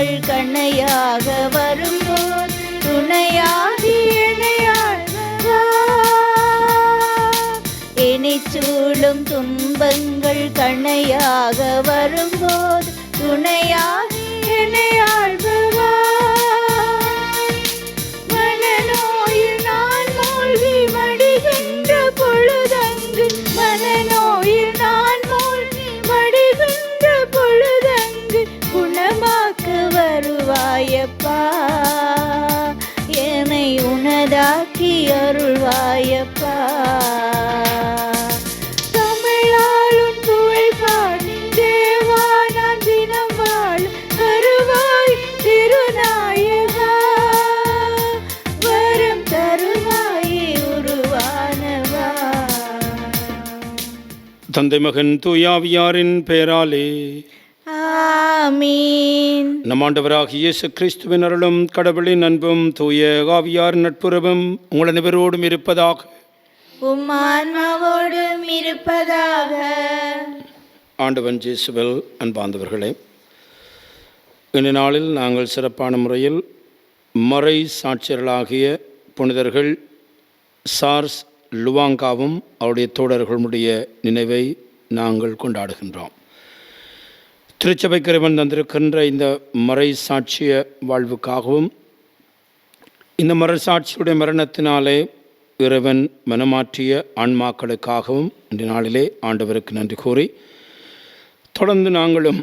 துன்பங்கள் கண்ணையாக வரும்போது துணையாகி என்னை சூழும் துன்பங்கள் கண்ணையாக வரும்போது துணையாகி என்னை மனநோயில் நான் மூழ்கி மடிகின்ற பொழுதங்கு மனநோயில் நான் மூழ்கி மடிகின்ற பொழுதங்கு குணமாக்க வருவாயப்பா என்னை உனதாக்கி அருள்வாயப்பா தமிழாலும் புகழ் பாடி தேவா நான் தினம் வாழ வருவாய் திருநாயகா வரம் தருவாயே உருவானவா. தந்தை மகன் தூயாவியாரின் பெயராலே ஆமீன். நம் ஆண்டவராகிய இயேசு கிறிஸ்துவின் அருளும் கடவுளின் அன்பும் தூய ஆவியார் நட்புறவும் உங்கள் அனைவரோடும் இருப்பதாக. உம் ஆன்மாவோடும் இருப்பதாக. ஆண்டவன் இயேசுவில் அன்பார்ந்தவர்களே, இந்த நாளில் நாங்கள் சிறப்பான முறையில் மறை சாட்சியர்களாகிய புனிதர்கள் சார்ஸ் லுவாங்காவும் அவருடைய தோழர்களுடைய நினைவை நாங்கள் கொண்டாடுகின்றோம். திருச்சபைக்கு இறைவன் தந்திருக்கின்ற இந்த மறை சாட்சிய வாழ்வுக்காகவும் இந்த மறை சாட்சியுடைய மரணத்தினாலே இறைவன் மனமாற்றிய ஆன்மாக்களுக்காகவும் இந்த நாளிலே ஆண்டவருக்கு நன்றி கூறி தொடர்ந்து நாங்களும்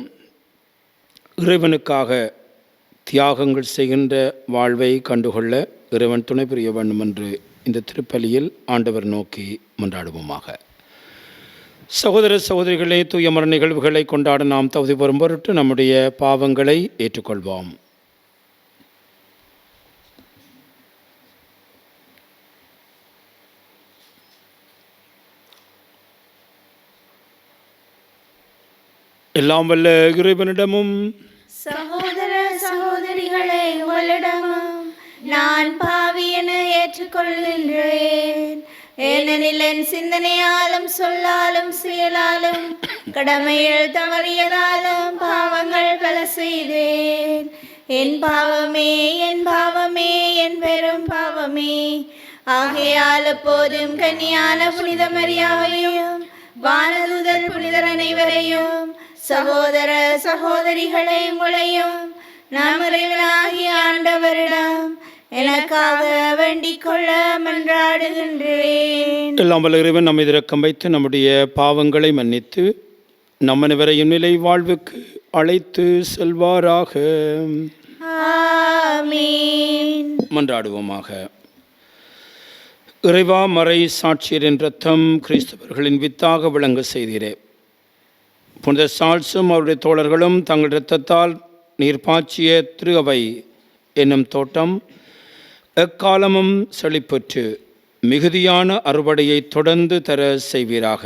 இறைவனுக்காக தியாகங்கள் செய்கின்ற வாழ்வை கண்டுகொள்ள இறைவன் துணை புரிய வேண்டும் என்று இந்த திருப்பலியில் ஆண்டவர் நோக்கி மன்றாடுவோமாக. சகோதர சகோதரிகளே, தூய மர நிகழ்வுகளை கொண்டாட நாம் தகுதி பெறும் பொருட்டு நம்முடைய பாவங்களை ஏற்றுக்கொள்வோம். எல்லாம் வல்ல இறைவனிடமும் சகோதர சகோதரிகளே உங்களிடமும் நான் பாவி என ஏற்றுக்கொள்கின்றேன். ஏனெனில் என் சிந்தனையாலும் சொல்லாலும் செயலாலும் கடமையில் தவறியதாலும் பாவங்கள் பல செய்தேன். என் பாவமே என் பாவமே என் பெரும் பாவமே. ஆகையால் எப்போதும் கன்னியான புனித மரியாவையும் வானதூதர் புனிதர் அனைவரையும் சகோதர சகோதரிகளை உங்களையும் நாம் இறைவனாகிய ஆண்டவரிடம் எனக்காக வேண்டிக் கொள்ள மன்றாடுகின்றேன். எல்லாம் வல்ல இறைவன் நம்மை இரக்கம் வைத்து நம்முடைய பாவங்களை மன்னித்து நம் அனைவரையும் நிலை வாழ்வுக்கு அழைத்து செல்வாராக. ஆமீன். மன்றாடுவோமாக. இறைவா, மறை சாட்சியரின் இரத்தம் கிறிஸ்தவர்களின் வித்தாக விளங்க செய்தீரே. புனித சால்ஸும் அவருடைய தோழர்களும் தங்கள் இரத்தத்தால் நீர் பாய்ச்சிய திரு அவை என்னும் தோட்டம் எக்காலமும் செழிப்புற்று மிகுதியான அறுவடையை தொடர்ந்து தர செய்வீராக.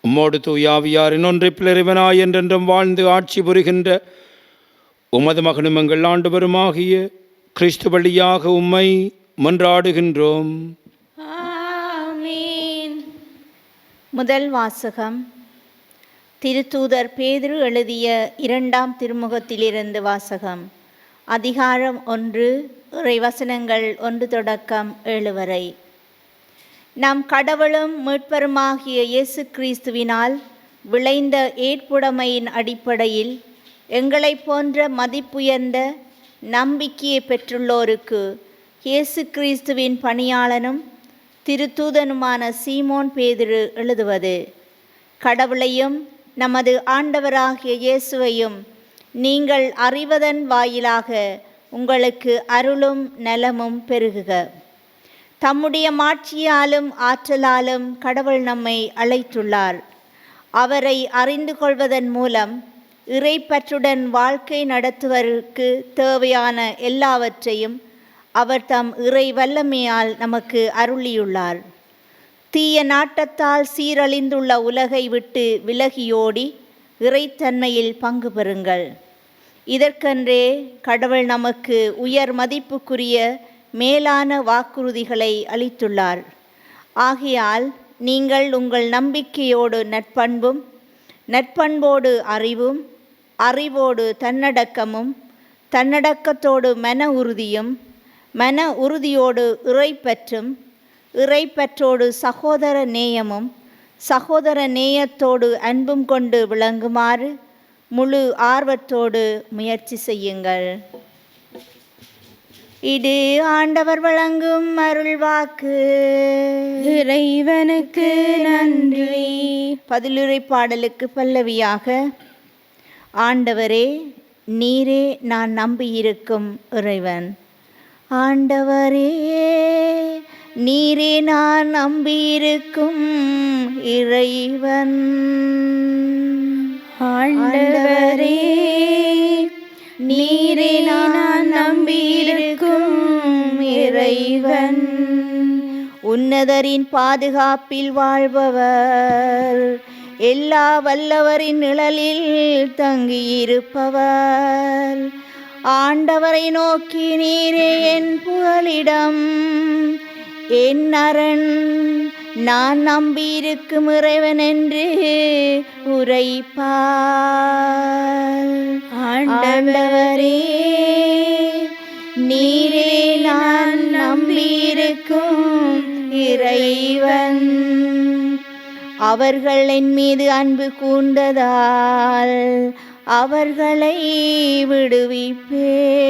உம்மோடு தூயாவியாரின் ஒன்றிப்பில் இறைவனாய் என்றென்றும் வாழ்ந்து ஆட்சி புரிகின்ற உமது மகனும் எங்கள் ஆண்டவருமாகிய கிறிஸ்து வழியாக உம்மை மன்றாடுகின்றோம். ஆமீன். முதல் வாசகம். திருத்தூதர் பேதுரு எழுதிய 2ஆம் திருமுகத்திலிருந்து வாசகம். அதிகாரம் 1, இறைவசனங்கள் 1 தொடக்கம் 7 வரை. நம் கடவுளும் மீட்பருமாகிய இயேசு கிறிஸ்துவினால் விளைந்த ஏற்புடைமையின் அடிப்படையில் எங்களை போன்ற மதிப்புயர்ந்த நம்பிக்கையை பெற்றுள்ளோருக்கு இயேசு கிறிஸ்துவின் பணியாளனும் திருத்தூதனுமான சீமோன் பேதுரு எழுதுவது. கடவுளையும் நமது ஆண்டவராகிய இயேசுவையும் நீங்கள் அறிவதன் வாயிலாக உங்களுக்கு அருளும் நலமும் பெருகுக. தம்முடைய மாட்சியாலும் ஆற்றலாலும் கடவுள் நம்மை அழைத்துள்ளார். அவரை அறிந்து கொள்வதன் மூலம் இறைப்பற்றுடன் வாழ்க்கை நடத்துவதற்கு தேவையான எல்லாவற்றையும் அவர் தம் இறை வல்லமையால் நமக்கு அருளியுள்ளார். தீய நாட்டத்தால் சீரழிந்துள்ள உலகை விட்டு விலகியோடி இறைத்தன்மையில் பங்கு பெறுங்கள். இதற்கென்றே கடவுள் நமக்கு உயர் மதிப்புக்குரிய மேலான வாக்குறுதிகளை அளித்துள்ளார். ஆகையால் நீங்கள் உங்கள் நம்பிக்கையோடு நற்பண்பும், நற்பண்போடு அறிவும், அறிவோடு தன்னடக்கமும், தன்னடக்கத்தோடு மன உறுதியும், மன உறுதியோடு இறைப்பற்றும், இறைப்பற்றோடு சகோதர நேயமும், சகோதர நேயத்தோடு அன்பும் கொண்டு விளங்குமாறு முழு ஆர்வத்தோடு முயற்சி செய்யுங்கள். இது ஆண்டவர் வழங்கும் அருள்வாக்கு. இறைவனுக்கு நன்றி. பதிலுரை பாடலுக்கு பல்லவியாக: ஆண்டவரே நீரே நான் நம்பியிருக்கும் இறைவன். ஆண்டவரே நீரே நான் நம்பியிருக்கும் இறைவன். ஆண்டவரே நீரே நான் நம்பியிருக்கும் இறைவன். உன்னதரின் பாதுகாப்பில் வாழ்பவர், எல்லா வல்லவரின் நிழலில் தங்கியிருப்பவர். ஆண்டவரை நோக்கி நீரே என் புகலிடம், என் அரண், நான் நம்பியிருக்கும் இறைவன் என்று உரைப்பார். ஆண்டவரே நீரே நான் நம்பியிருக்கும் இறைவன். அவர்கள் என் மீது அன்பு கூர்ந்ததால் அவர்களை விடுவிப்பேன்.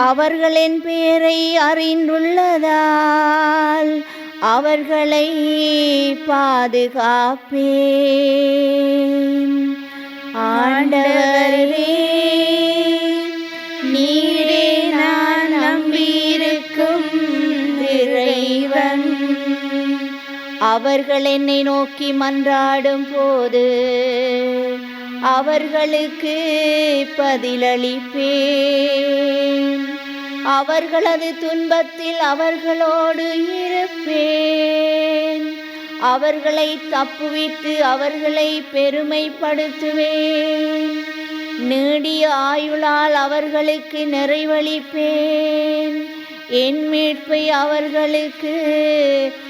அவர்கள் என் பெயரை அறிந்துள்ளதால் அவர்களை பாதுகாப்பேன். ஆண்டவரே நீரே நான் நம்பியிருக்கும் இறைவன். அவர்கள் என்னை நோக்கி மன்றாடும் போது அவர்களுக்கு பதிலளிப்பேன். அவர்களது துன்பத்தில் அவர்களோடு இருப்பேன். அவர்களை தப்புவித்து அவர்களை பெருமைப்படுத்துவேன். நீடிய ஆயுளால் அவர்களுக்கு நிறைவளிப்பேன். என் மீட்பை அவர்களுக்கு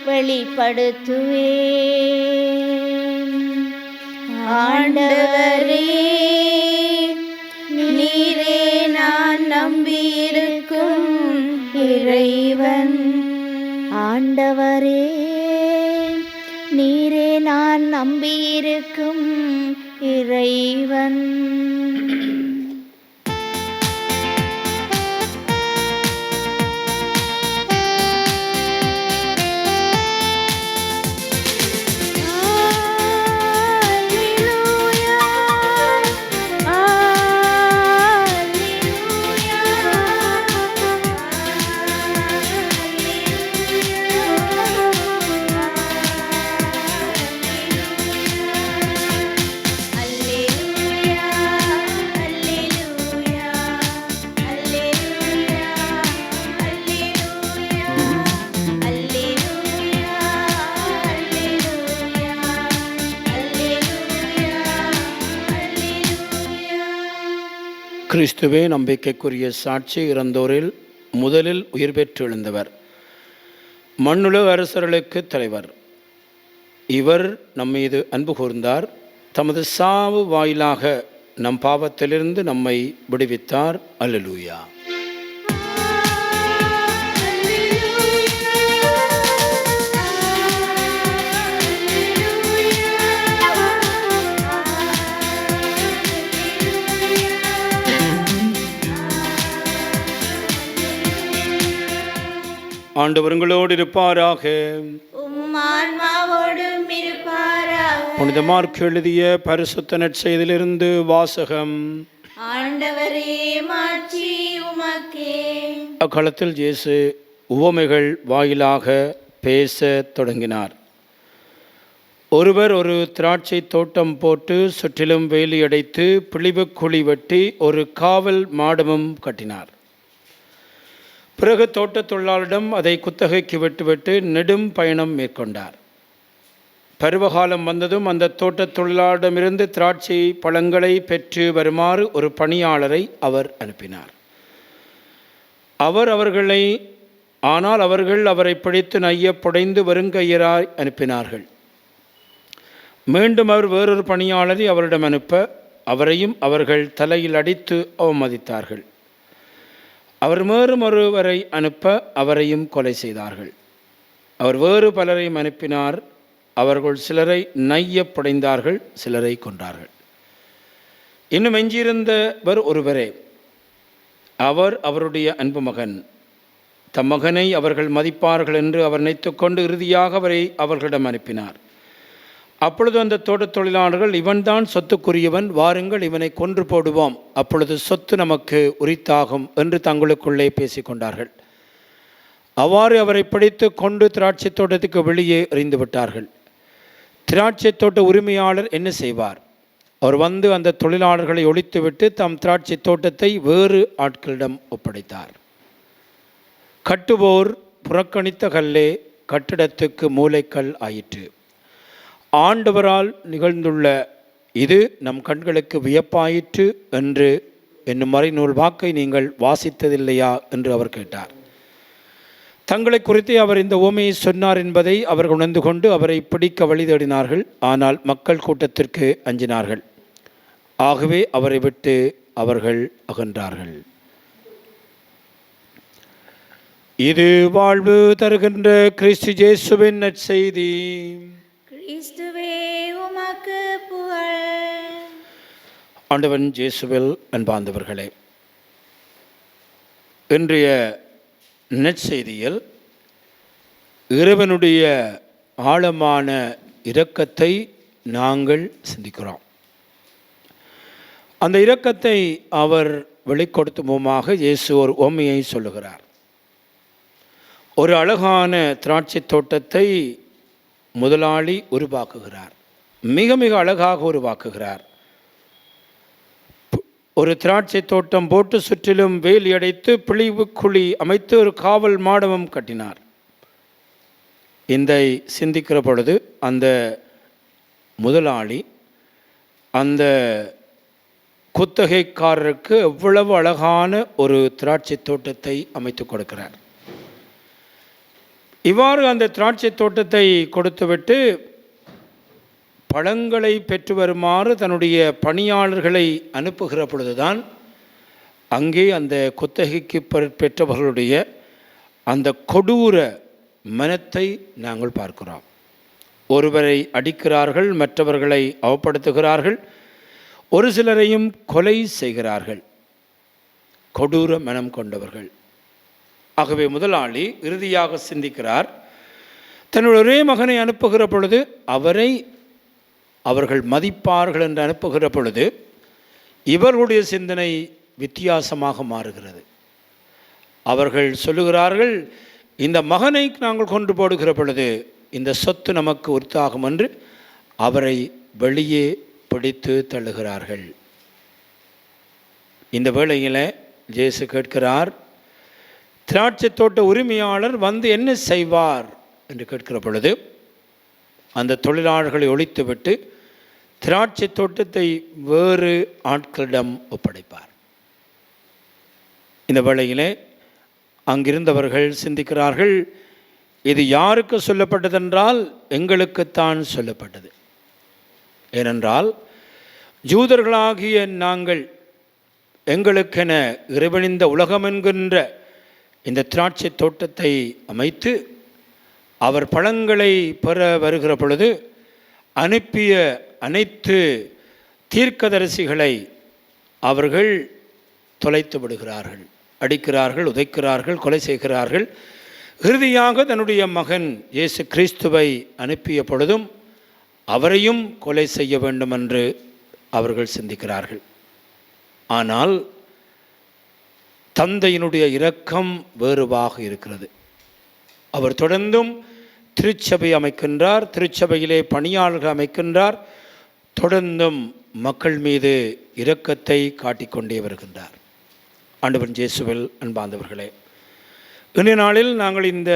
வெளிப்படுத்துவேன். ஆண்டவரே நீரே நான் நம்பியிருக்கும் இறைவன். ஆண்டவரே நீரே நான் நம்பியிருக்கும் இறைவன். கிறிஸ்துவே நம்பிக்கைக்குரிய சாட்சி, இறந்தோரில் முதலில் உயிர் பெற்றெழுந்தவர், மண்ணுலக அரசர்களுக்கு தலைவர். இவர் நம்மீது அன்பு கூர்ந்தார். தமது சாவு வாயிலாக நம் பாவத்திலிருந்து நம்மை விடுவித்தார். அல்லேலூயா. ஆண்டவர் உங்களோடு இருப்பாராக. உம் ஆன்மாவோடும் இருப்பாராக. புனித மார்க் எழுதிய பரிசுத்த நற்செய்தியிலிருந்து வாசகம். ஆண்டவரே மாட்சி உமக்கே. அக்காலத்தில் இயேசு உவமைகள் வாயிலாக பேசத் தொடங்கினார். ஒருவர் ஒரு திராட்சை தோட்டம் போட்டு சுற்றிலும் வேலி அடைத்து பிழிவு குழி வெட்டி ஒரு காவல் மாடமும் கட்டினார். பிறகு தோட்டத் தொழிலாளரிடம் அதை குத்தகைக்கு விட்டுவிட்டு நெடும் பயணம் மேற்கொண்டார். பருவகாலம் வந்ததும் அந்த தோட்டத் தொழிலாளரிடமிருந்து திராட்சை பழங்களை பெற்று வருமாறு ஒரு பணியாளரை அவர் அனுப்பினார். ஆனால் அவர்கள் அவரை பிடித்து நைய புடைந்து வெறுங்கையராய் அனுப்பினார்கள். மீண்டும் அவர் வேறொரு பணியாளரை அவரிடம் அனுப்ப அவரையும் அவர்கள் தலையில் அடித்து அவமதித்தார்கள். அவர் மேலும் ஒருவரை அனுப்ப அவரையும் கொலை செய்தார்கள். அவர் வேறு பலரையும் அனுப்பினார். அவர்கள் சிலரை நையப்படைந்தார்கள், சிலரை கொன்றார்கள். இன்னும் எஞ்சியிருந்தவர் ஒருவரே. அவர் அவருடைய அன்பு மகன். தம் மகனை அவர்கள் மதிப்பார்கள் என்று அவர் நினைத்துக்கொண்டு இறுதியாக அவரை அவர்களிடம் அனுப்பினார். அப்பொழுது அந்த தோட்டத் தொழிலாளர்கள், இவன்தான் சொத்துக்குரியவன், வாருங்கள் இவனை கொன்று போடுவோம், அப்பொழுது சொத்து நமக்கு உரித்தாகும் என்று தங்களுக்குள்ளே பேசிக்கொண்டார்கள். அவ்வாறு அவரை பிடித்து கொண்டு திராட்சை தோட்டத்துக்கு வெளியே எறிந்து விட்டார்கள். திராட்சை தோட்ட உரிமையாளர் என்ன செய்வார்? அவர் வந்து அந்த தொழிலாளர்களை ஒழித்துவிட்டு தம் திராட்சை தோட்டத்தை வேறு ஆட்களிடம் ஒப்படைத்தார். கட்டுவோர் புறக்கணித்த கல்லே கட்டிடத்துக்கு மூலைக்கல் ஆயிற்று. ஆண்டவரால் நிகழ்ந்துள்ள இது நம் கண்களுக்கு வியப்பாயிற்று என்று என்னும் மறைநூல் வாக்கை நீங்கள் வாசித்ததில்லையா என்று அவர் கேட்டார். தங்களை குறித்து அவர் இந்த உவமையை சொன்னார் என்பதை அவர்கள் உணர்ந்து கொண்டு அவரை பிடிக்க வழி தேடினார்கள். ஆனால் மக்கள் கூட்டத்திற்கு அஞ்சினார்கள். ஆகவே அவரை விட்டு அவர்கள் அகன்றார்கள். இது வாழ்வு தருகின்ற கிறிஸ்து இயேசுவின் நற்செய்தி. கிறிஸ்துவே உமக்கு புகழ். ஆண்டவன் இயேசுவில் அன்பார்ந்தவர்களே, இன்றைய நற்செய்தியில் இறைவனுடைய ஆழமான இரக்கத்தை நாங்கள் சிந்திக்கிறோம். அந்த இரக்கத்தை அவர் வெளிப்படுத்தும் மூலமாக இயேசு ஒரு உவமையை சொல்லுகிறார். ஒரு அழகான திராட்சை தோட்டத்தை முதலாளி உருவாக்குகிறார். மிக மிக அழகாக உருவாக்குகிறார். ஒரு திராட்சை தோட்டம் போட்டு சுற்றிலும் வேலி அடைத்து பிழிவு குழி அமைத்து ஒரு காவல் மாடமும் கட்டினார். இதை சிந்திக்கிற பொழுது அந்த முதலாளி அந்த குத்தகைக்காரருக்கு எவ்வளவு அழகான ஒரு திராட்சை தோட்டத்தை அமைத்து கொடுக்கிறார். இவ்வாறு அந்த திராட்சை தோட்டத்தை கொடுத்துவிட்டு பழங்களை பெற்று வருமாறு தன்னுடைய பணியாளர்களை அனுப்புகிற பொழுதுதான் அங்கே அந்த குத்தகைக்கு பெற்றவர்களுடைய அந்த கொடூர மனத்தை நாங்கள் பார்க்கிறோம். ஒருவரை அடிக்கிறார்கள், மற்றவர்களை அவப்படுத்துகிறார்கள், ஒரு சிலரையும் கொலை செய்கிறார்கள். கொடூர மனம் கொண்டவர்கள். ஆகவே முதலாளி இறுதியாக சிந்திக்கிறார், தன்னுடைய ஒரே மகனை அனுப்புகிற பொழுது அவரை அவர்கள் மதிப்பார்கள் என்று அனுப்புகிற பொழுது இவர்களுடைய சிந்தனை வித்தியாசமாக மாறுகிறது. அவர்கள் சொல்லுகிறார்கள், இந்த மகனை நாங்கள் கொண்டு போடுகிற பொழுது இந்த சொத்து நமக்கு உரித்தாகும் என்று அவரை வெளியே பிடித்து தள்ளுகிறார்கள். இந்த வேளையில் இயேசு கேட்கிறார், திராட்சை தோட்ட உரிமையாளர் வந்து என்ன செய்வார் என்று கேட்கிற பொழுது அந்த தொழிலாளர்களை ஒழித்துவிட்டு திராட்சை தோட்டத்தை வேறு ஆட்களிடம் ஒப்படைப்பார். இந்த வேளையிலே அங்கிருந்தவர்கள் சிந்திக்கிறார்கள், இது யாருக்கு சொல்லப்பட்டதென்றால் எங்களுக்குத்தான் சொல்லப்பட்டது. ஏனென்றால் யூதர்களாகிய நாங்கள் எங்களுக்கென இறைவனிந்த உலகம் என்கின்ற இந்த திராட்சை தோட்டத்தை அமைத்து அவர் பழங்களை பெற வருகிற பொழுது அனுப்பிய அனைத்து தீர்க்கதரிசிகளை அவர்கள் தொலைத்து விடுகிறார்கள், அடிக்கிறார்கள், உதைக்கிறார்கள், கொலை செய்கிறார்கள். இறுதியாக தன்னுடைய மகன் இயேசு கிறிஸ்துவை அனுப்பிய பொழுதும் அவரையும் கொலை செய்ய வேண்டும் என்று அவர்கள் சிந்திக்கிறார்கள். ஆனால் தந்தையினுடைய இரக்கம் வேறுவாக இருக்கிறது. அவர் தொடர்ந்தும் திருச்சபை அமைக்கின்றார், திருச்சபையிலே பணியாளர்கள் அமைக்கின்றார், தொடர்ந்தும் மக்கள் மீது இரக்கத்தை காட்டிக்கொண்டே வருகின்றார். ஆண்டவர் இயேசுவில் அன்பார்ந்தவர்களே, இன்றைய நாளில் நாங்கள் இந்த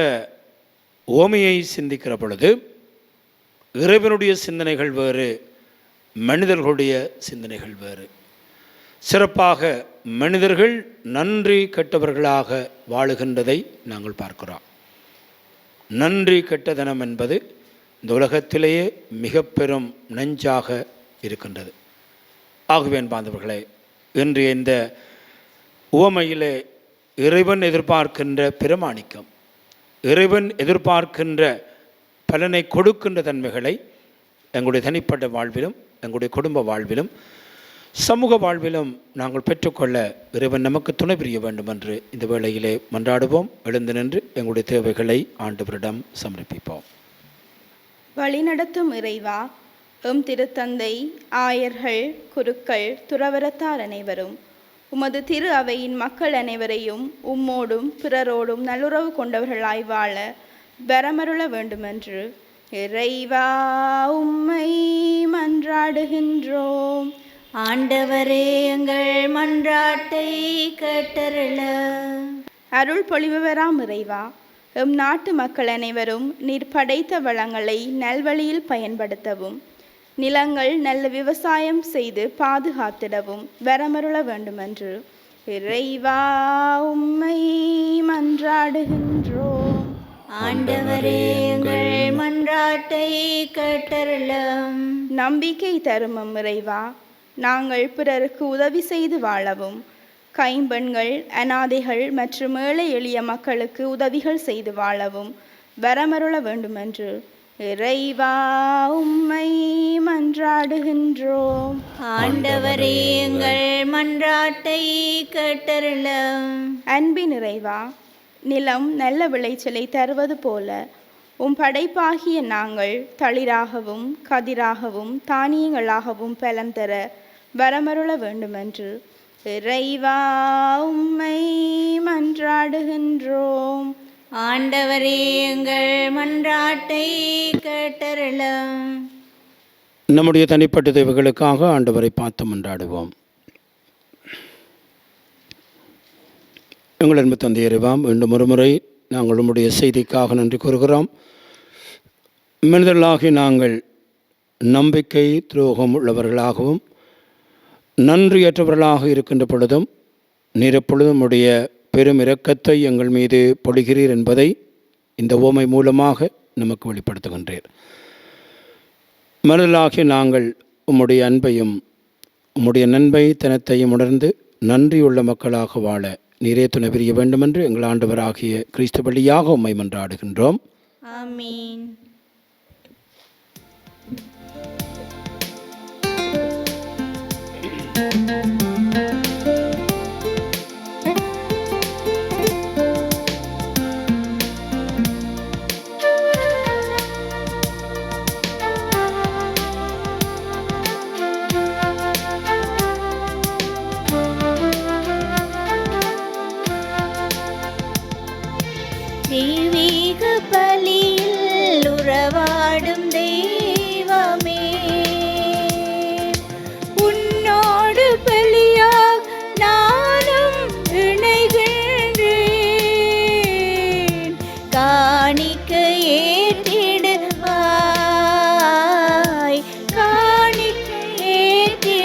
ஓமையை சிந்திக்கிற பொழுது இறைவனுடைய சிந்தனைகள் வேறு, மனிதர்களுடைய சிந்தனைகள் வேறு. சிறப்பாக மனிதர்கள் நன்றி கெட்டவர்களாக வாழுகின்றதை நாங்கள் பார்க்கிறோம். நன்றி கெட்டதனம் என்பது இந்த உலகத்திலேயே மிக பெரும் நஞ்சாக இருக்கின்றது. ஆகவே அன்பார்ந்தவர்களே, இன்றைய இந்த உவமையிலே இறைவன் எதிர்பார்க்கின்ற பிரமாணிக்கம், இறைவன் எதிர்பார்க்கின்ற பலனை கொடுக்கின்ற தன்மைகளை எங்களுடைய தனிப்பட்ட வாழ்விலும், எங்களுடைய குடும்ப வாழ்விலும், சமூக வாழ்விலும் நாங்கள் பெற்றுக்கொள்ள இறைவன் நமக்கு துணை புரிய வேண்டும் என்று இந்த வேளையிலே மன்றாடுவோம். எழுந்து நின்று எங்களுடைய தேவைகளை ஆண்டவரிடம் சமர்ப்பிப்போம். வழிநடத்தும் இறைவா, எம் திருத்தந்தை, ஆயர்கள், குருக்கள், துறவரத்தார் அனைவரும் உமது திரு அவையின் மக்கள் அனைவரையும் உம்மோடும் பிறரோடும் நல்லுறவு கொண்டவர்களாய் வாழ வரமருள வேண்டுமென்று இறைவா உம்மை மன்றாடுகின்றோம். ஆண்டவரே, எங்கள் மன்றாட்டை கேட்டருள. அருள் பொழிபவராம் இறைவா, எம் நாட்டு மக்கள் அனைவரும் நீர் படைத்த வளங்களை நல்வழியில் பயன்படுத்தவும், நிலங்கள் நல்ல விவசாயம் செய்து பாதுகாத்திடவும் வரமருள வேண்டுமென்று இறைவா உம்மை மன்றாடுகின்றோம். ஆண்டவரே, எங்கள் மன்றாட்டை கேட்டருளும். நம்பிக்கை தரும் இறைவா, நாங்கள் பிறருக்கு உதவி செய்து வாழவும், கைம்பெண்கள், அனாதைகள் மற்றும் ஏழை எளிய மக்களுக்கு உதவிகள் செய்து வாழவும் வரமருள வேண்டுமென்று இறைவா உம்மை மன்றாடுகின்றோம். ஆண்டவரே, எங்கள் மன்றாட்டை கேட்டருளும். அன்பின் இறைவா, நிலம் நல்ல விளைச்சலை தருவது போல உம் படைப்பாகிய நாங்கள் தளிராகவும் கதிராகவும் தானியங்களாகவும் பலன் தர வரமருள வேண்டுமென்று இறைவா உம்மை மன்றாடுகின்றோம். ஆண்டவரே, எங்கள் மன்றாட்டை கேட்டருளும். நம்முடைய தனிப்பட்ட தேவைகளுக்காக ஆண்டவரை பார்த்து மன்றாடுவோம். எங்கள் அன்பு தந்தை இறைவா, மீண்டும் ஒருமுறை நாங்கள் உம்முடைய செய்திக்காக நன்றி கூறுகிறோம். மனிதர்களாகி நாங்கள் நம்பிக்கை துரோகம் உள்ளவர்களாகவும் நன்றியற்றவர்களாக இருக்கின்ற பொழுதும் நீர் எப்பொழுதும் உடைய பெரும் இரக்கத்தை எங்கள் மீது பொழிகிறீர் என்பதை இந்த உவமை மூலமாக நமக்கு வெளிப்படுத்துகின்றீர். மனிதர்களாகிய நாங்கள் உம்முடைய அன்பையும் உம்முடைய நன்மைத்தனத்தையும் உணர்ந்து நன்றியுள்ள மக்களாக வாழ நீரே துணை புரிய வேண்டுமென்று எங்கள் ஆண்டவராகிய கிறிஸ்து வழியாக உம்மை மன்றாடுகின்றோம். ஆமீன். தெய்வீக பலியில் உறவாடும் தெய்வமே, உன்னோடு பலியாக நானும் இணைகின்றேன். காணிக்கை ஏற்றிடுவாய், காணிக்கை ஏற்றிடுவாய்.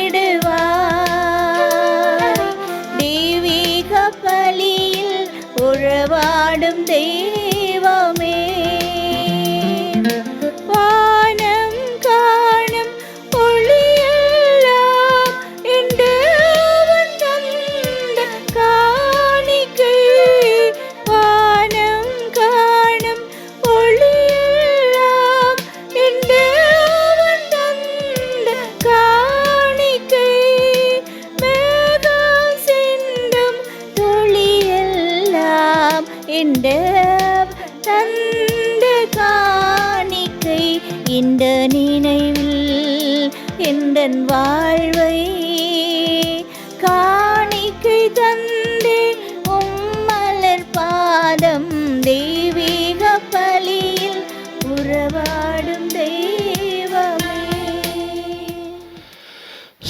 தெய்வீக பலியில் உறவாடும் தெய்வமே, வானம் காணும் ஒளியெல்லாம் என் தேவன் தந்த காணிக்கை. வானம் காணும் ஒளியெல்லாம் என் தேவன் தந்த காணிக்கை. மேகம் சிந்தும் துளியெல்லாம் என் தேவன் தந்த காணிக்கை. இந்த நினைவில் எந்தன் வாழ்வை காணிக்கை தந்தே உம்மலர் பாதம். தெய்வீக பலியில் உறவாடும் தெய்வமே.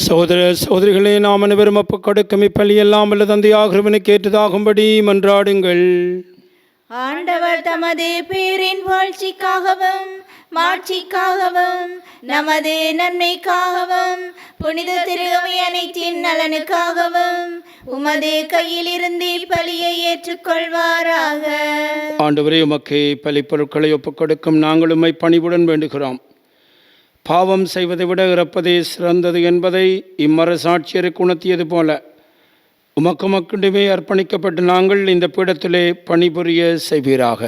சகோதர சகோதரிகளே, நாம் அனைவரும் அப்ப கொடுக்கும் இப்பலியெல்லாம் வல்ல தந்தையாகிறவனுக்கு ஏற்றதாகும்படி மன்றாடுங்கள். ஆண்டவர் தமது பேரின் வாழ்ச்சிக்காகவும் மாட்சிக்காகவும் நமது நன்மைக்காகவும் புனித திருவை அனைத்தின் நலனுக்காகவும் உமது கையிலிருந்து பலியை ஏற்றுக்கொள்வாராக. ஆண்டவரே, உமக்கு பலி பொருட்களை ஒப்புக் கொடுக்கும் நாங்கள் உம்மை பணிவுடன் வேண்டுகிறோம். பாவம் செய்வதை விட இறப்பதே சிறந்தது என்பதை இம்மரசாட்சியருக்கு உணர்த்தியது போல உமக்குமே அர்ப்பணிக்கப்பட்டு நாங்கள் இந்த பீடத்திலே பணிபுரிய செய்வீராக.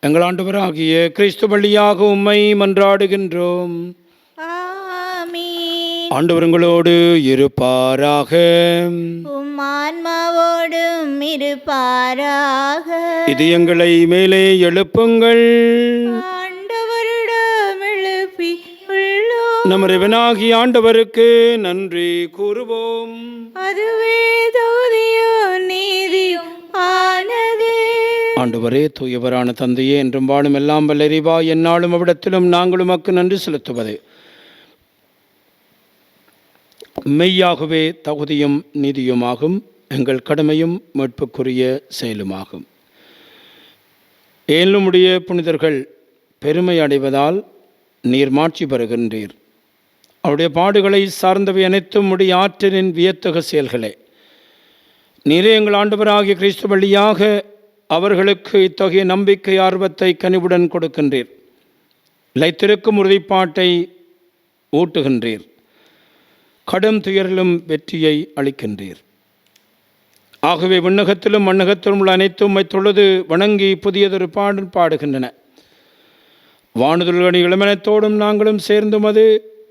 எங்கள் ஆண்டவராகிய கிறிஸ்து வழியாக உம்மை மன்றாடுகின்றோம். ஆமென். ஆண்டவர் உங்களோடு இருப்பாராக. உம் ஆன்மாவோடும் இருப்பாராக. இதயங்களை மேலே எழுப்புங்கள். ஆண்டவரிடம் எழுப்பி உள்ளோம். நம் இறைவனாகிய ஆண்டவருக்கு நன்றி கூறுவோம். அதுவே தகுதியும் நீதியும் ஆனதே. ஆண்டவரே, தூயவரான தந்தையே, என்றும் வாழும் எல்லாம் வல்ல இறைவா, எந்நாளும் அவ்விடத்திலும் நாங்கள் உமக்கு நன்றி செலுத்துவது மெய்யாகவே தகுதியும் நீதியுமாகும், எங்கள் கடமையும் மீட்புக்குரிய செயலுமாகும். ஏழுமுடைய புனிதர்கள் பெருமை அடைவதால் நீர் மாட்சி பெறுகின்றீர். அவருடைய பாடுகளை சார்ந்தவை அனைத்தும் உடைய ஆற்றலின் வியத்தகு செயல்களே. நீரே எங்கள் ஆண்டவராகிய கிறிஸ்து வழியாக அவர்களுக்கு இத்தகைய நம்பிக்கை ஆர்வத்தை கனிவுடன் கொடுக்கின்றீர். இலைத்திருக்கும் உறுதிப்பாட்டை ஊட்டுகின்றீர். கடும் துயரிலும் வெற்றியை அளிக்கின்றீர். ஆகவே விண்ணகத்திலும் மண்ணகத்திலும் உள்ள அனைத்தும் உம்மை தொழுது வணங்கி புதியதொரு பாடல் பாடுகின்றன. வானுதல்களின் இளமனத்தோடும் நாங்களும் சேர்ந்துமது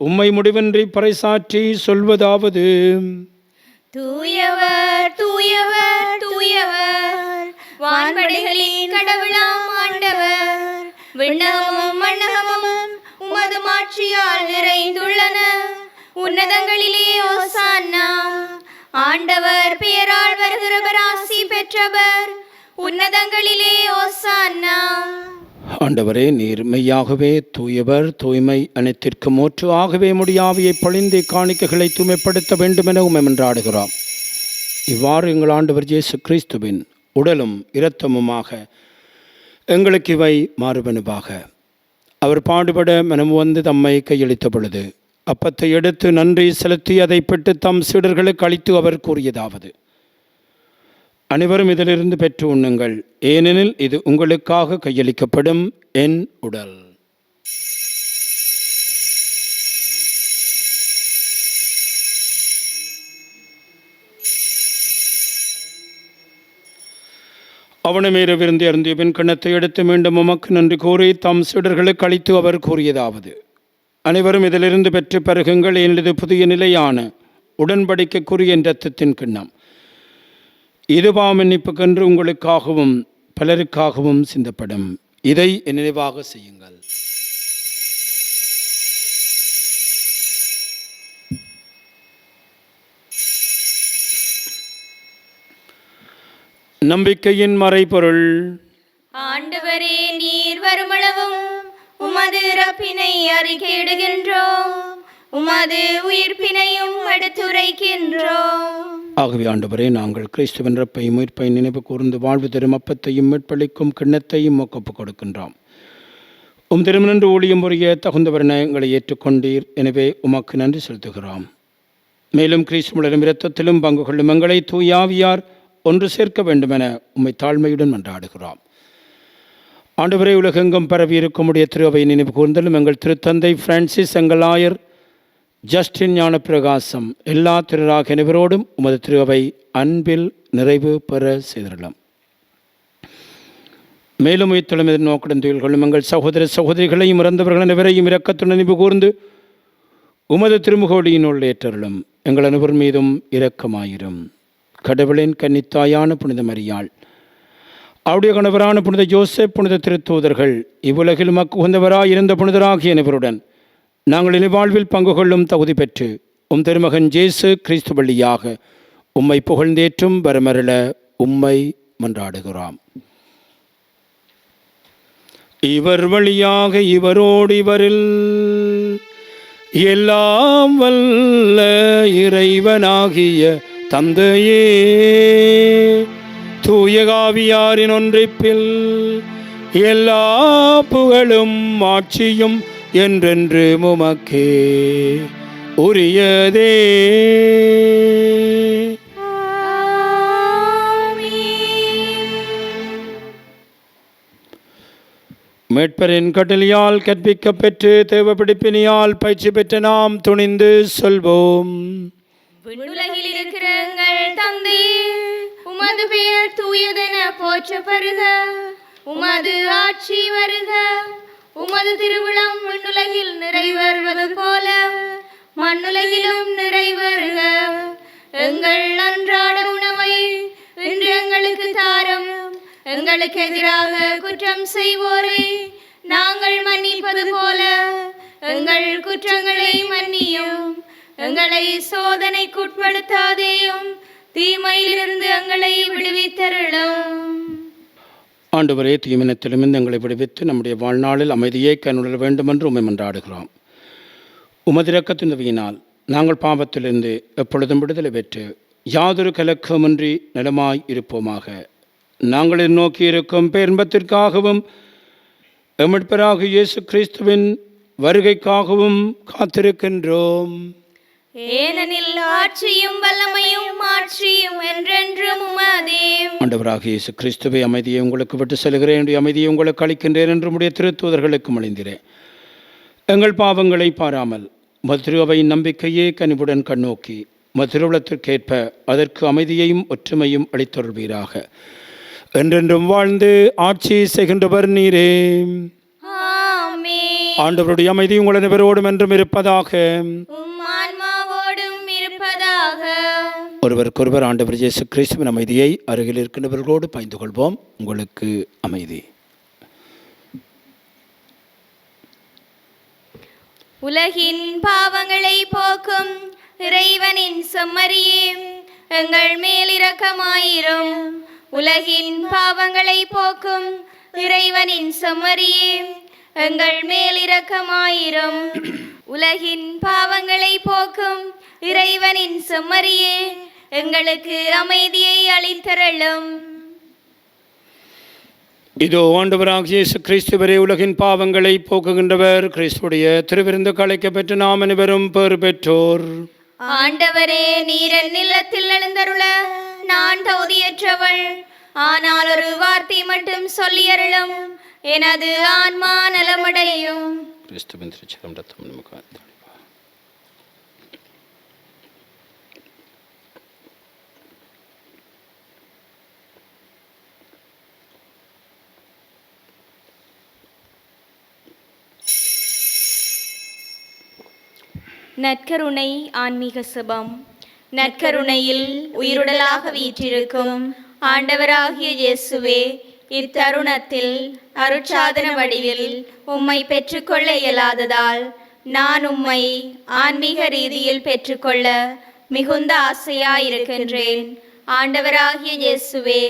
உம்மை முடிவின்றி பறைசாற்றி சொல்வதாவது: தூயவர் தூயவர் தூயவர், வான்படைகளின் கடவுளாம் ஆண்டவர். விண்ணகமும் மண்ணகமும் உமது மாட்சியால் நிறைந்துள்ளன. உன்னதங்களிலே ஓசானா. ஆண்டவர் பெயரால் வருகிறவர் ஆசி பெற்றவர். உன்னதங்களிலே ஓசானா. ஆண்டவரே, நீர் மெய்யாகவே தூயவர், தூய்மை அனைத்திற்கும் ஊற்று. ஆகவே முடியாவியை பொழிந்து காணிக்கைகளை தூய்மைப்படுத்த வேண்டும் என உம்மை மன்றாடுகிறோம். இவ்வாறு எங்கள் ஆண்டவர் இயேசு கிறிஸ்துவின் உடலும் இரத்தமுமாக எங்களுக்கு இவை மாறுபனுவாக. அவர் பாடுபட மனம் வந்து தம்மை கையளித்த பொழுது அப்பத்தை எடுத்து நன்றி செலுத்தி அதை பெற்று தம் சீடர்களுக்கு அளித்து அவர் கூறியதாவது: அனைவரும் இதிலிருந்து பெற்று உண்ணுங்கள், ஏனெனில் இது உங்களுக்காக கையளிக்கப்படும் என் உடல். அவனமேறவிருந்து அருந்திய பின் கிண்ணத்தை எடுத்து மீண்டும் உமக்கு நன்றி கூறி தம் சீடர்களுக்கு அளித்து அவர் கூறியதாவது: அனைவரும் இதிலிருந்து பெற்று பருகுங்கள், ஏனெனில் இது புதிய நிலையான உடன்படிக்கைக்குரிய என் இரத்தத்தின் கிண்ணம். இது பாவமன்னிப்புக்கென்று உங்களுக்காகவும் பலருக்காகவும் சிந்தப்படும். இதை நினைவாக செய்யுங்கள். நம்பிக்கையின் மறைபொருள். ஆண்டவரே, நீர் வருமளவும் உமது இறப்பினை அறிக்கையிடுகின்றோம், உமது உயிர்ப்பினையும் எடுத்துரைக்கின்றோம். ஆகவே ஆண்டவரே, நாங்கள் கிறிஸ்துவின் இறப்பையும் உயிர்ப்பையும் நினைவு கூர்ந்து வாழ்வு தரும் அப்பத்தையும் மீட்பளிக்கும் கிண்ணத்தையும் ஒப்புக் கொடுக்கின்றோம். உம் திருமணன்று ஊழியம் புரிய தகுந்தவரென எங்களை ஏற்றுக்கொண்டீர். எனவே உமக்கு நன்றி செலுத்துகிறோம். மேலும் கிறிஸ்துவின் இரத்தத்திலும் பங்கு கொள்ளும் எங்களை தூயாவியார் ஒன்று சேர்க்க வேண்டுமென உம்மை தாழ்மையுடன் மன்றாடுகிறோம். ஆண்டவரே, உலகெங்கும் பரவி இருக்குமுடைய திருவை நினைவு கூர்ந்தலும் எங்கள் திருத்தந்தை பிரான்சிஸ், எங்கள் ஆயர் ஜஸ்டின் ஞானப்பிரகாசம், எல்லா திருராக அனைவரோடும் உமது திருவை அன்பில் நிறைவு பெற செய்திடலாம். மேலும் உயிர்த்தெழும் எதிர்நோக்குடன் துயில் கொள்ளும் எங்கள் சகோதர சகோதரிகளையும் இறந்தவர்கள் அனைவரையும் இரக்கத்துடன் நினைவு கூர்ந்து உமது திருமுகோடியினுள் ஏற்றருளும். எங்கள் அனைவர் மீதும் இரக்கமாயிரும். கடவுளின் கன்னித்தாயான புனித மரியாள், அவருடைய கணவரான புனித ஜோசப், புனித திருத்தூதர்கள், இவ்வுலகில் மக்கு உகந்தவராய் இருந்த புனிதராகிய அனைவருடன் நாங்கள் இனிவாழ்வில் பங்கு கொள்ளும் தகுதி பெற்று உம் திருமகன் இயேசு கிறிஸ்து வழியாக உம்மை புகழ்ந்தேற்றும் வரமருள உம்மை மன்றாடுகிறோம். இவர் வழியாக இவரோடு இவரில் எல்லாம் வல்ல இறைவனாகிய தந்தையே, தூயகாவியாரின் ஒன்றிப்பில் எல்லா புகழும் ஆட்சியும் என்றென்று உமக்கே உரியதே. மீட்பரின் கட்டளையால் கற்பிக்க பெற்று தேவ பிடிப்பினியால் பயிற்சி பெற்ற நாம் துணிந்து சொல்வோம். விண்ணுலகில் இருக்கிற எங்கள் தந்தை, உமது பெயர் தூயதென போற்றப்படுக. உமது ஆட்சி வருக. உமது திருவிழம் விண்ணுலகில் நிறைவேறுவது போல மண்ணுலகிலும் நிறைவேறுக. எங்கள் அன்றாட உணவை இன்று எங்களுக்கு தாரும். எங்களுக்கு எதிராக குற்றம் செய்வோரை நாங்கள் மன்னிப்பது போல எங்கள் குற்றங்களை மன்னியும். எங்களை சோதனைக்குட்படுத்தாதேயும், தீமையிலிருந்து எங்களை விடுவித்தருளும். ஆண்டவரே, தீமினத்திலுமிருந்து எங்களை விடுவித்து நம்முடைய வாழ்நாளில் அமைதியை கண்ணுணர வேண்டுமென்று உம்மை மன்றாடுகிறோம். உமது இரக்கத்தின் உதவியினால் நாங்கள் பாவத்திலிருந்து எப்பொழுதும் விடுதலை பெற்று யாதொரு கலக்கமின்றி நலமாய் இருப்போமாக. நாங்கள் நோக்கி இருக்கும் பேரின்பத்திற்காகவும் எமிட்பராக இயேசு கிறிஸ்துவின் வருகைக்காகவும் காத்திருக்கின்றோம். ஏனெனில் ஆட்சியும் வல்லமையும் மாட்சியும் என்றென்றும் உமதே. ஆண்டவராக இயேசு கிறிஸ்துவை, அமைதியை உங்களுக்கு விட்டு செல்கிறேன், என்னுடைய அமைதியை உங்களுக்கு அளிக்கின்றேன் என்று உடைய திருத்தூதர்களுக்கும் அழிந்தேன். எங்கள் பாவங்களை பாராமல் மதுரவையின் நம்பிக்கையே கனிவுடன் கண்ணோக்கி மதுரவளத்திற்கேற்ப அதற்கு அமைதியையும் ஒற்றுமையும் அளித்தொருவீராக. என்றென்றும் வாழ்ந்து ஆட்சி செய்கின்றவர் நீரே. ஆமென். ஆண்டவருடைய அமைதி உங்கள் அனைவரோடும் என்றும் இருப்பதாக. உம் ஆன்மாவோடும் இருப்பதாக. ஒருவருக்கொருவர் ஆண்டவர் இயேசு கிறிஸ்துவின் அமைதியை அருகில் இருக்கின்றவர்களோடு பகிர்ந்து கொள்வோம். உங்களுக்கு அமைதி. உலகின் பாவங்களை போக்கும் இறைவனின் செம்மறியே, எங்கள் மேல் இரக்கமாயிரும். உலகின் பாவங்களை போக்கும் இறைவனின் செம்மறியே, எங்கள் மேல் இரக்கமாயிரும். உலகின் பாவங்களை போக்கும் இறைவனின் செம்மறியே, எங்களுக்கு அமைதியை அளித்தருளும். இதோ ஆண்டவராக இயேசு கிறிஸ்துவரே, உலகின் பாவங்களை போக்குகின்றவர். கிறிஸ்துடைய திருவிருந்துக்கு அழைக்கப்பெற்று நாம் அனைவரும் பேறு பெற்றோர். ஆண்டவரே, நீர் என் இல்லத்தில் எழுந்தருள நான் தகுதியற்றவள். ஆனால் ஒரு வார்த்தை மட்டும் சொல்லியருளும், எனது ஆன்மா நலமடையும். கிறிஸ்துவின் திருச்சரம் ரத்தம் நமக்கு. நற்கருணை ஆன்மீக சுபம். நற்கருணையில் உயிருடலாக வீற்றிருக்கும் ஆண்டவராகிய இயேசுவே, இத்தருணத்தில் அருட்சாதன வடிவில் உம்மை பெற்றுக்கொள்ள இயலாததால் நான் உம்மை ஆன்மீக ரீதியில் பெற்றுக்கொள்ள மிகுந்த ஆசையாயிருக்கின்றேன். ஆண்டவராகிய இயேசுவே,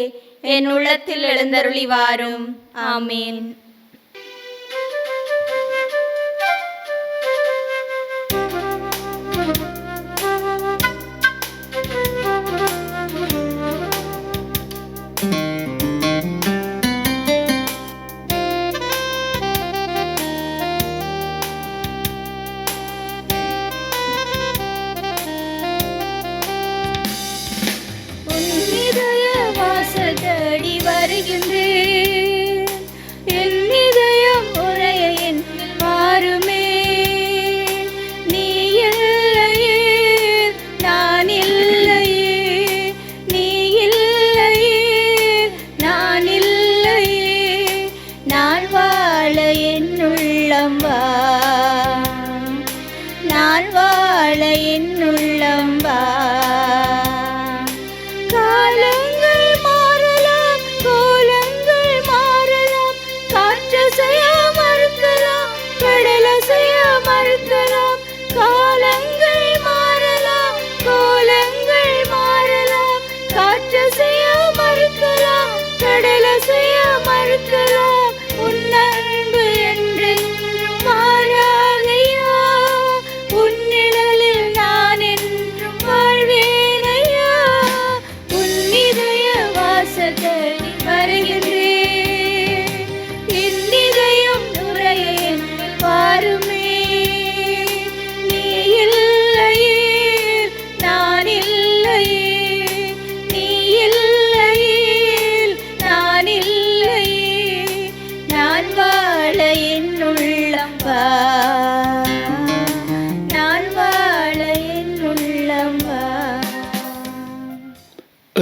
என் உள்ளத்தில் எழுந்தருளி வாரும். ஆமேன். உன் நிழலில் நான் என்றும் வாழ்வேன்.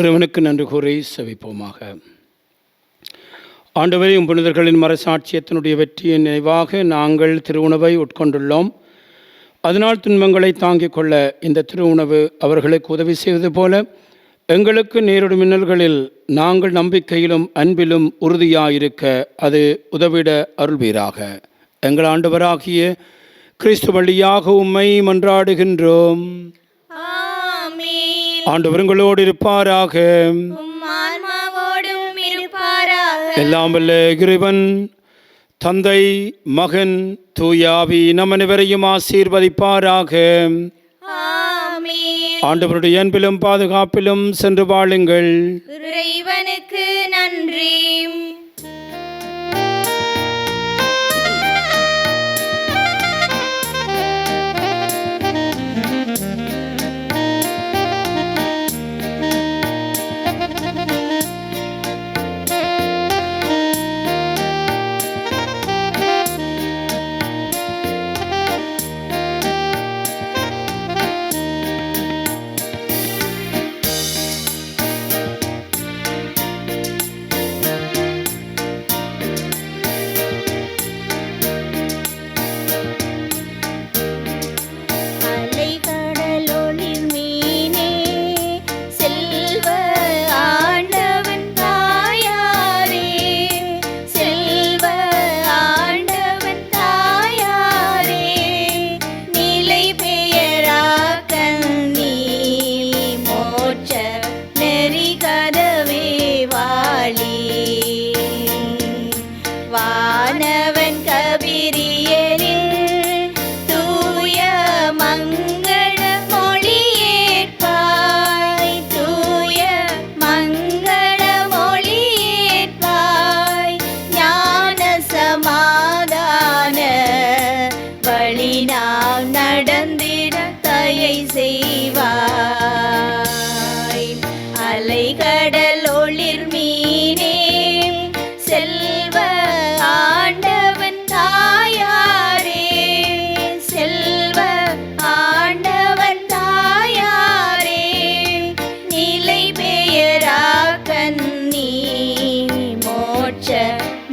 இறைவனுக்கு நன்றி கூறி செவிப்போமாக. ஆண்டவரே, புனிதர்களின் மறைசாட்சியத்தினுடைய வெற்றியின் நினைவாக நாங்கள் திருவுணவை உட்கொண்டுள்ளோம். அதனால் துன்பங்களை தாங்கிக் கொள்ள இந்த திருவுணவு அவர்களுக்கு உதவி செய்வது போல எங்களுக்கு நேரிடும் மின்னல்களில் நாங்கள் நம்பிக்கையிலும் அன்பிலும் உறுதியாயிருக்க அது உதவிட அருள்வீராக. எங்கள் ஆண்டவராகிய கிறிஸ்து வழியாக உம்மை மன்றாடுகின்றோம். ஆமென். ஆண்டவர் உங்களோடு இருப்பாராக. உம் ஆன்மாவோடும் இருப்பாராக. எல்லாம் வல்ல இறைவன் தந்தை, மகன், தூய ஆவி நம் அனைவரையும் ஆசீர்வதிப்பாராக. ஆமென். ஆண்டவருடைய அன்பிலும் பாதுகாப்பிலும் சென்று வாழுங்கள். இறைவனுக்கு நன்றி. அலைகடல் ஒளிர் மீனே, செல்வ ஆண்டவன் தாயாரே, செல்வ ஆண்டவன் தாயாரே, நிலை பெயரா கன்னி மோட்ச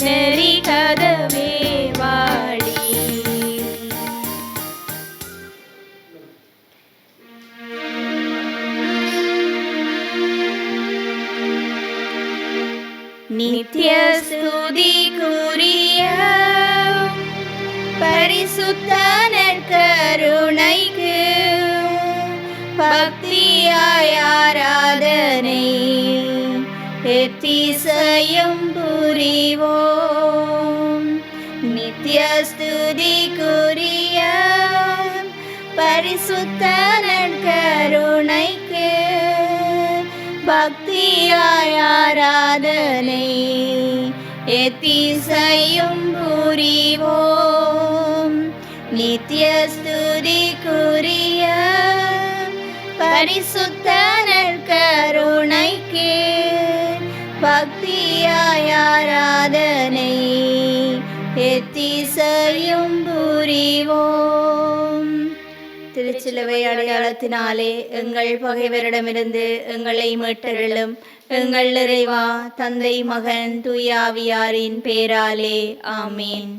நெறி கதவே வாழி. நித்ய ஸ்துதிக்குரிய பரிசுத்த நற்கருணைக்கு பக்தியாய் ஆராதனை எத்திசையும் புரிவோம். நித்ய ஸ்துதிக்குரிய பரிசுத்த நற்கருணைக்கு பக்தியாய் ஆராதனை எத்திசையும் புரிவோம். நித்ய ஸ்துதிக்குரிய பரிசுத்த நற்கருணைக்கு பக்தியாய் ஆராதனை எத்திசையும் புரிவோம். திருச்சிலுவை அடையாளத்தினாலே எங்கள் பகைவரிடமிருந்து எங்களை மீட்டருளும். எங்கள் இறைவா, தந்தை, மகன், தூய ஆவியாரின் பேராலே ஆமீன்.